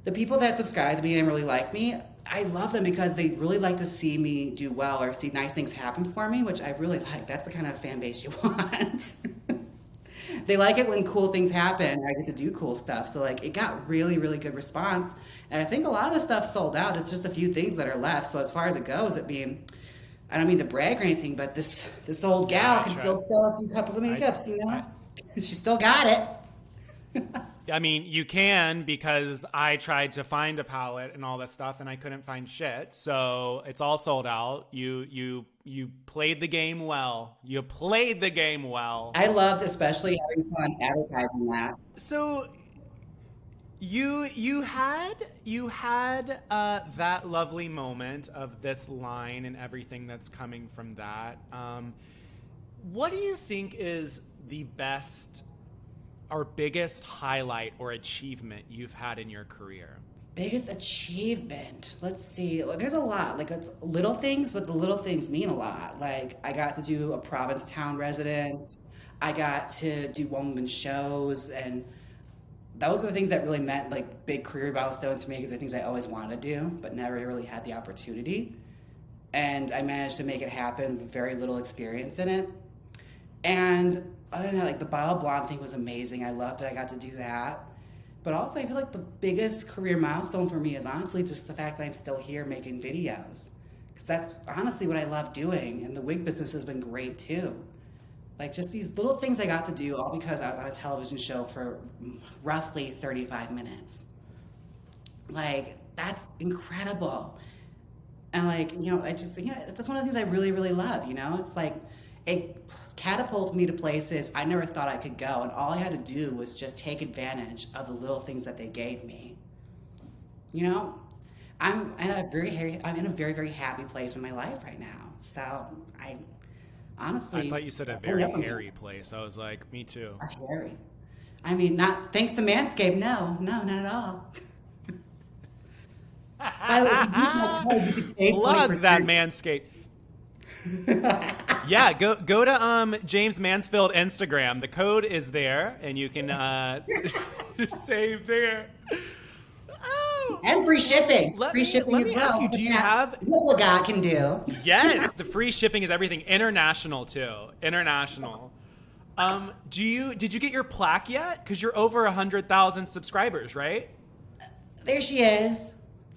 the people that subscribe to me and really like me, I love them because they really like to see me do well or see nice things happen for me, which I really like. That's the kind of fan base you want. They like it when cool things happen and I get to do cool stuff. So, like, it got really, really good response. And I think a lot of the stuff sold out. It's just a few things that are left. So as far as it goes, I don't mean to brag or anything, but this old gal can still sell a few couple of makeups, you know? She still got it. I mean, you can, because I tried to find a palette and all that stuff, and I couldn't find shit. So it's all sold out. You played the game well. You played the game well. I loved especially having fun advertising that. So you had that lovely moment of this line and everything that's coming from that. What do you think is the best or biggest highlight or achievement you've had in your career? Biggest achievement. Let's see. There's a lot. Like, it's little things, but the little things mean a lot. Like, I got to do a Provincetown residence. I got to do one-woman shows, and those are the things that really meant, like, big career milestones for me, because they're things I always wanted to do, but never really had the opportunity. And I managed to make it happen with very little experience in it. And other than that, like, the Bottle Blonde thing was amazing. I loved that I got to do that. But also, I feel like the biggest career milestone for me is honestly just the fact that I'm still here making videos. because that's honestly what I love doing. And the wig business has been great too. Like just these little things I got to do all because I was on a television show for roughly 35 minutes. Like, that's incredible. And like, you know, that's one of the things I really, really love, you know? It's like, it catapulted me to places I never thought I could go. And all I had to do was just take advantage of the little things that they gave me. You know, I'm in a very, very happy place in my life right now. So honestly, I thought you said a very hairy place. I was like, me too. Hairy. I mean, not thanks to Manscaped. No, not at all. By the way, if you use my code, you could save 20%. Plug that Manscaped. Yeah, go to Jaymes Mansfield Instagram. The code is there, and you can save there. Oh. And free shipping. Free shipping let as me well. ask you, do you have... What God can do. Yes, the free shipping is everything. International, too. International. Did you get your plaque yet? Because you're over 100,000 subscribers, right? There she is.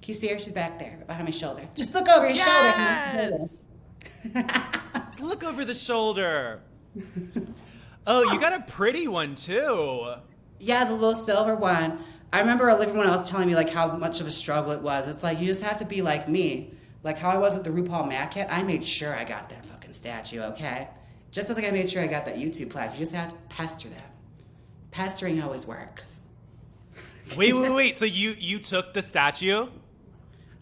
Can you see her? She's back there, behind my shoulder. Just look over your shoulder. Look over the shoulder. Oh, you got a pretty one, too. Yeah, the little silver one. I remember everyone else telling me like how much of a struggle it was. It's like, you just have to be like me. Like how I was with the Rupaul maquette, I made sure I got that fucking statue, okay? Just as like I made sure I got that YouTube plaque. You just have to pester them. Pestering always works. Wait. So you took the statue?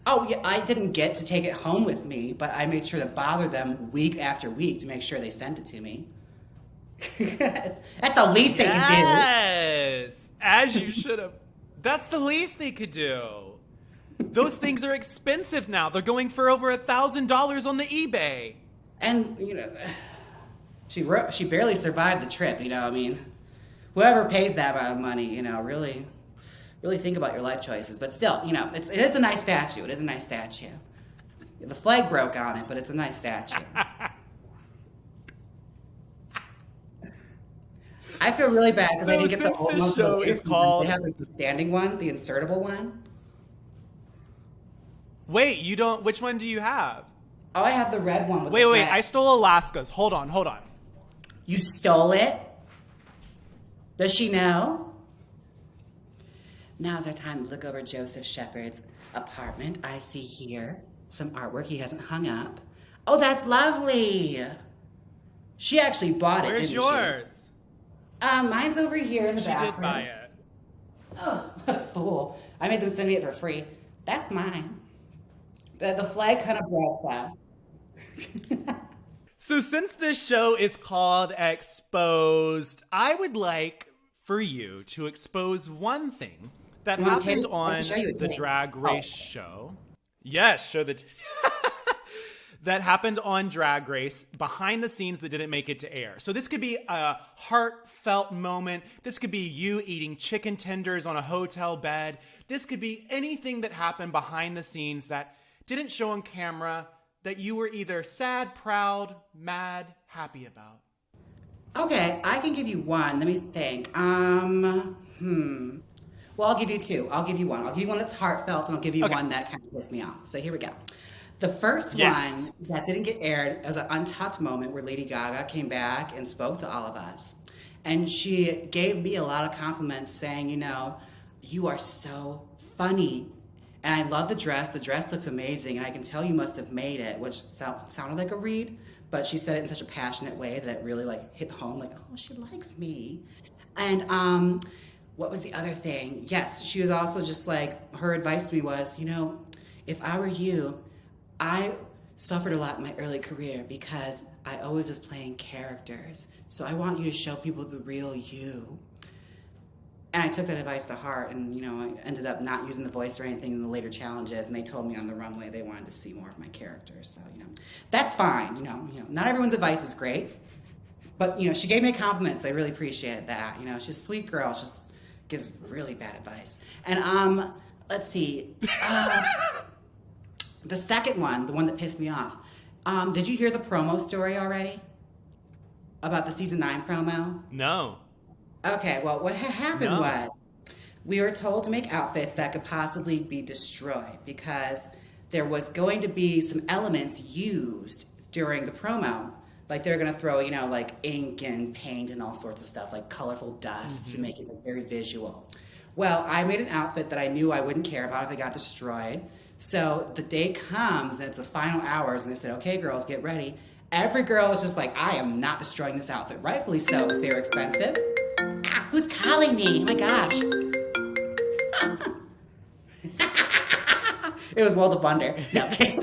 Oh, yeah, I didn't get to take it home with me, but I made sure to bother them week after week to make sure they sent it to me. That's the least they could do. Yes, as you should have. That's the least they could do. Those things are expensive now. They're going for over $1,000 on the eBay. And, you know, she barely survived the trip, you know, I mean, whoever pays that amount of money, you know, really think about your life choices. But still, you know, it is a nice statue. It is a nice statue. The flag broke on it, but it's a nice statue. I feel really bad because I didn't get the old one. Show is called... They have like the standing one, the insertable one. Wait, you don't... Which one do you have? Oh, I have the red one. With wait, I stole Alaska's. Hold on. You stole it? Does she know? Now's our time to look over Joseph Shepard's apartment. I see here some artwork he hasn't hung up. Oh, that's lovely. She actually bought it, Where's didn't yours? she? Mine's over here in the bathroom. She did buy it. Oh, fool. I made them send me it for free. That's mine. But the flag kind of broke though. So since this show is called Exposed, I would like for you to expose one thing that happened on the Drag Race show. Yes, show the... that happened on Drag Race behind the scenes that didn't make it to air. So this could be a heartfelt moment. This could be you eating chicken tenders on a hotel bed. This could be anything that happened behind the scenes that didn't show on camera that you were either sad, proud, mad, happy about. Okay, I can give you one. Let me think. Well, I'll give you two. I'll give you one. I'll give you one that's heartfelt, and I'll give you one that kind of pissed me off. So here we go. The first one that didn't get aired was an untucked moment where Lady Gaga came back and spoke to all of us. And she gave me a lot of compliments saying, you know, you are so funny. And I love the dress. The dress looks amazing. And I can tell you must have made it, which sounded like a read. But she said it in such a passionate way that it really like hit home. Like, oh, she likes me. And what was the other thing? Yes, she was also just like, her advice to me was, you know, if I were you, I suffered a lot in my early career because I always was playing characters. So I want you to show people the real you. And I took that advice to heart, and you know, I ended up not using the voice or anything in the later challenges, and they told me on the runway they wanted to see more of my characters. So, you know, that's fine. You know, not everyone's advice is great, but you know, she gave me a compliment, so I really appreciated that. You know, she's a sweet girl. She just gives really bad advice. And let's see. The second one, the one that pissed me off. Did you hear the promo story already? About the season 9 promo? No. Okay, well, what happened was we were told to make outfits that could possibly be destroyed because there was going to be some elements used during the promo. Like they're gonna throw, like ink and paint and all sorts of stuff, like colorful dust to make it look very visual. Well, I made an outfit that I knew I wouldn't care about if it got destroyed. So the day comes and it's the final hours and they said, okay, girls, get ready. Every girl is just like, I am not destroying this outfit. Rightfully so, because they were expensive. Ah, who's calling me? Oh my gosh. It was World of Wonder. No, okay.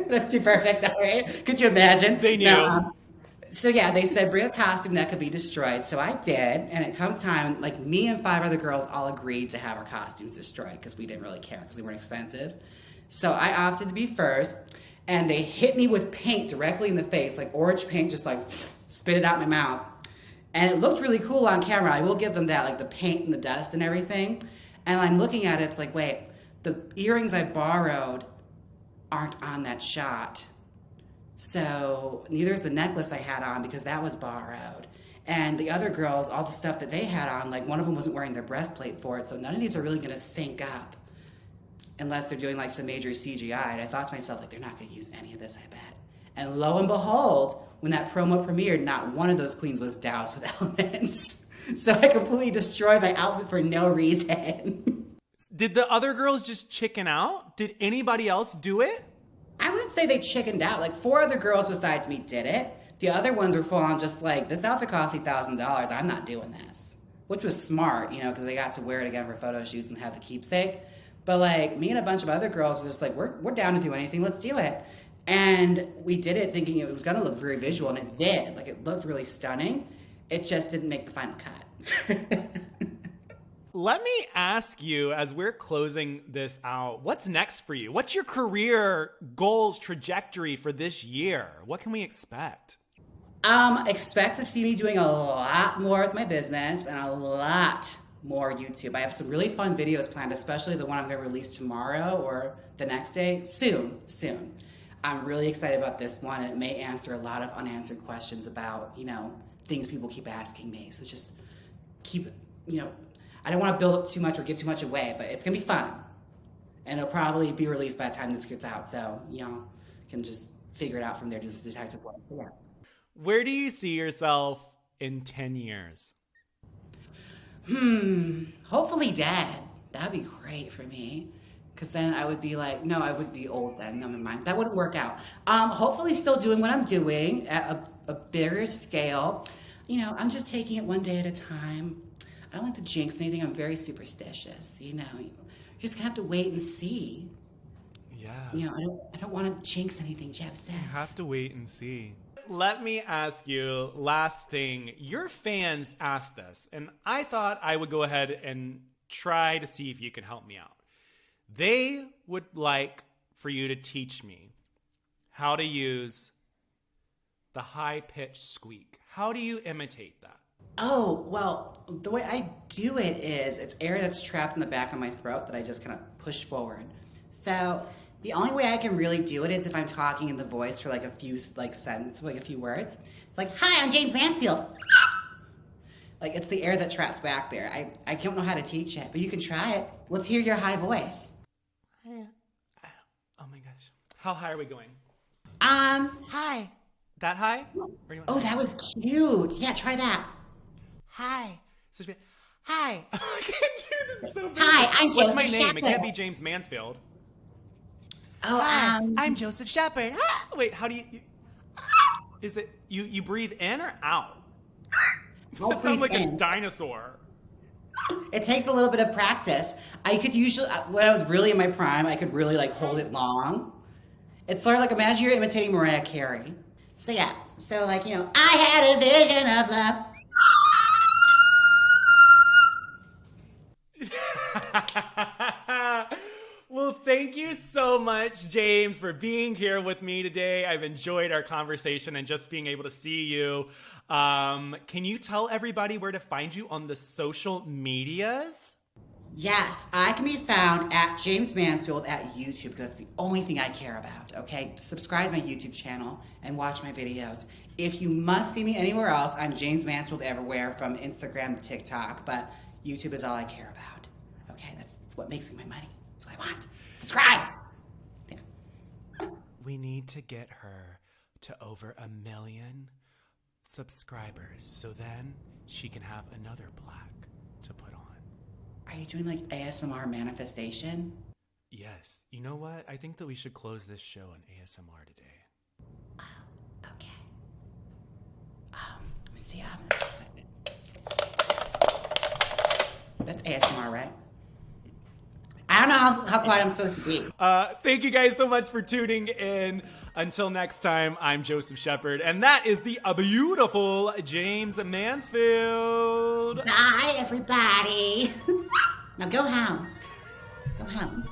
That's too perfect, though, right? Could you imagine? They knew. No, so yeah, they said bring a costume that could be destroyed. So I did, and it comes time, like me and 5 other girls all agreed to have our costumes destroyed because we didn't really care because they weren't expensive. So I opted to be first, and they hit me with paint directly in the face, like orange paint, just like spit it out my mouth. And it looked really cool on camera. I will give them that, like the paint and the dust and everything. And I'm looking at it, it's like, wait, the earrings I borrowed aren't on that shot. So neither is the necklace I had on because that was borrowed. And the other girls, all the stuff that they had on, like one of them wasn't wearing their breastplate for it. So none of these are really gonna sync up unless they're doing like some major CGI. And I thought to myself, like, they're not gonna use any of this, I bet. And lo and behold, when that promo premiered, not one of those queens was doused with elements. So I completely destroyed my outfit for no reason. Did the other girls just chicken out? Did anybody else do it? I wouldn't say they chickened out. Like 4 other girls besides me did it. The other ones were full on just like, this outfit cost $1,000. I'm not doing this. Which was smart, because they got to wear it again for photo shoots and have the keepsake. But like me and a bunch of other girls were just like, we're down to do anything. Let's do it. And we did it thinking it was going to look very visual, and it did. Like it looked really stunning. It just didn't make the final cut. Let me ask you, as we're closing this out, what's next for you? What's your career goals, trajectory for this year? What can we expect? Expect to see me doing a lot more with my business and a lot more YouTube. I have some really fun videos planned, especially the one I'm going to release tomorrow or the next day. Soon. I'm really excited about this one, and it may answer a lot of unanswered questions about, things people keep asking me. So just keep, I don't want to build up too much or give too much away, but it's going to be fun. And it'll probably be released by the time this gets out. So, can just figure it out from there, just detective work. Yeah. Where do you see yourself in 10 years? Hopefully dead. That'd be great for me. Because then I would be like, no, I would be old then. Never mind. That wouldn't work out. Hopefully still doing what I'm doing at a bigger scale. I'm just taking it one day at a time. I don't like to jinx anything. I'm very superstitious. You're just gonna have to wait and see. Yeah. I don't want to jinx anything, Jeff said. You have to wait and see. Let me ask you, last thing. Your fans asked this, and I thought I would go ahead and try to see if you can help me out. They would like for you to teach me how to use the high-pitched squeak. How do you imitate that? Oh, well, the way I do it is it's air that's trapped in the back of my throat that I just kind of push forward. So the only way I can really do it is if I'm talking in the voice for like a few sentences, like a few words. It's like, hi, I'm Jaymes Mansfield. Like it's the air that traps back there. I don't know how to teach it, but you can try it. Let's hear your high voice. Oh my gosh. How high are we going? Hi. That high? Oh, that was cute. Yeah, try that. Hi. Hi. I can't do this so bad. Hi, I'm What's my Joseph name? Shepard. It can't be Jaymes Mansfield. Oh, Hi, I'm Joseph Shepard. Wait, how do you is it you breathe in or out? That sounds like a dinosaur. It takes a little bit of practice. I could usually, when I was really in my prime, I could really hold it long. It's sort of like, imagine you're imitating Mariah Carey. So yeah, so I had a vision of love. Well, thank you so much, Jaymes, for being here with me today. I've enjoyed our conversation and just being able to see you. Can you tell everybody where to find you on the social medias? Yes, I can be found at Jaymes Mansfield at YouTube because that's the only thing I care about, okay? Subscribe to my YouTube channel and watch my videos. If you must see me anywhere else, I'm Jaymes Mansfield everywhere from Instagram to TikTok, but YouTube is all I care about. Okay, that's It's what makes me my money. It's what I want. Subscribe. Yeah. We need to get her to over 1 million subscribers so then she can have another plaque to put on. Are you doing like ASMR manifestation? Yes. You know what? I think that we should close this show on ASMR today. Okay. Let me see. That's ASMR, right? I don't know how quiet I'm supposed to be. Thank you guys so much for tuning in. Until next time, I'm Joseph Shepard, and that is the beautiful Jaymes Mansfield. Bye, everybody. Now go home. Go home.